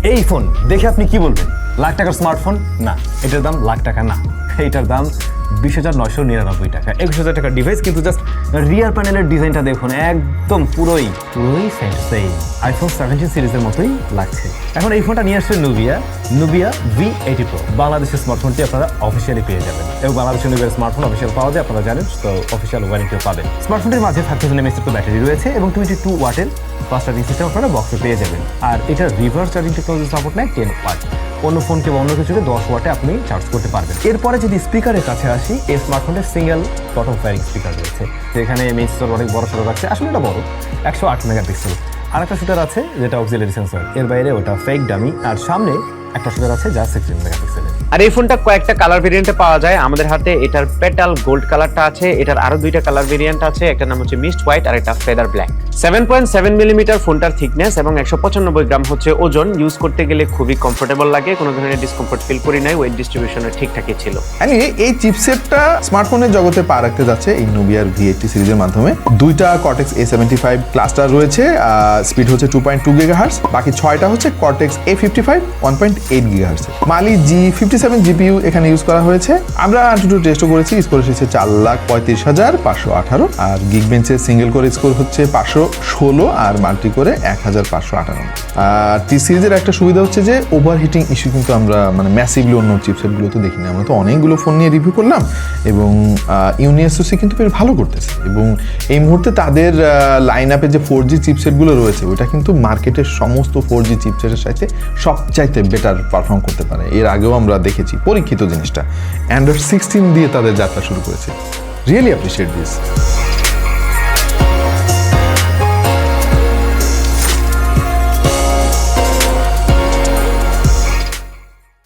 এই ফোন দেখে আপনি কি বলবেন? লাখ টাকার স্মার্টফোন? না, এটার দাম লাখ টাকা না, এটার দাম 20,999 টাকা। 21,000 টাকার ডিভাইস, কিন্তু জাস্ট রিয়ার প্যানেলের ডিজাইনটা দেখুন, একদম পুরোই সেম আইফোন 17 সিরিজের মতোই লাগছে। এখন এই ফোনটা নিয়ে আসছে নুবিয়া V80 Pro। বাংলাদেশের স্মার্টফোনটি আপনারা অফিসিয়ালি পেয়ে যাবেন, এবং বাংলাদেশের নুবিয়ার স্মার্টফোন অফিসিয়াল পাওয়া যায়, আপনারা জানেন, তো অফিসিয়াল ওয়ারেন্টিও পাবেন। স্মার্টফোনটির মাঝে 5000 mAh ব্যাটারি রয়েছে এবং 22 ওয়াটের ফাস্ট চার্জিং সিস্টেম আপনারা বক্সে পেয়ে যাবেন। আর এটা রিভার্স চার্জিং টেকনোলজি সাপোর্ট নেয় 10 ওয়াট। অন্য ফোনকে বা অন্য কিছুকে 10 ওয়াটে আপনি চার্জ করতে পারবেন। এরপরে যদি স্পিকারের কাছে আসি, এই স্মার্টফোনের সিঙ্গেল বটম ফায়ারিং স্পিকার রয়েছে, যেখানে মেসেজর অনেক বড় সড়ো রাখছে, আসলে এটা বড় 108 মেগাপিক্সেল। আর একটা শুটার আছে যেটা অক্সিলারি সেন্সর, এর বাইরে ওটা ফেক ডামি। আর সামনে একটা শুটার আছে যা 16 মেগাপিক্সেলের। আর এই ফোনটা কয়েকটা কালার ভেরিয়েন্টে পাওয়া যায় আমাদের হাতে। এটার পেটাল গোল্ড কালারটা আছে, এটার আরো দুইটা কালার ভেরিয়েন্ট আছে, একটা নাম হচ্ছে মিস্ট হোয়াইট আর একটা ফেদার ব্ল্যাক। 7.7 মিলিমিটার ফোনটার থিকনেস এবং 195 গ্রাম হচ্ছে ওজন। ইউজ করতে গেলে খুবই কমফোর্টেবল লাগে, কোনো ধরনের ডিসকমফোর্ট ফিল করি নাই। ওয়েট ডিস্ট্রিবিউশনে ঠিকঠাকই ছিল। এই চিপসেটটা স্মার্টফোনের জগতে পা রাখতে যাচ্ছে এই নুবিয়ার V80 সিরিজের মাধ্যমে। দুইটা কর্টেক্স A75 ক্লাস্টার রয়েছে, স্পিড হচ্ছে 2.2 GHz, বাকি 6টা হচ্ছে কর্টেক্স A55 1.8 GHz। মালি G57 GPU এখানে ইউজ করা হয়েছে। আমরা AnTuTu টেস্টও করেছি, স্কোর এসেছে 4,35,518, আর গিগবেঞ্চের সিঙ্গেল কোর স্কোর হচ্ছে 516 আর মাল্টি করে 1,598। আর টি সিরিজের একটা সুবিধা হচ্ছে যে ওভারহিটিং ইস্যু কিন্তু আমরা ম্যাসিভলি অন্য চিপসেটগুলোতে দেখিনি। আমরা তো অনেকগুলো ফোন নিয়ে রিভিউ করলাম এবং ইউনিএসওসি কিন্তু বেশ ভালো করতেছে, এবং এই মুহূর্তে তাদের লাইন আপে যে 4G চিপসেটগুলো রয়েছে ওইটা কিন্তু মার্কেটের সমস্ত 4G চিপসেটের সাথে সবচাইতে বেটার পারফর্ম করতে পারে। এর আগেও আমরা দেখেছি পরীক্ষিত জিনিসটা। অ্যান্ড্রয়েড 16 দিয়ে তাদের যাত্রা শুরু করেছে। Really appreciate this.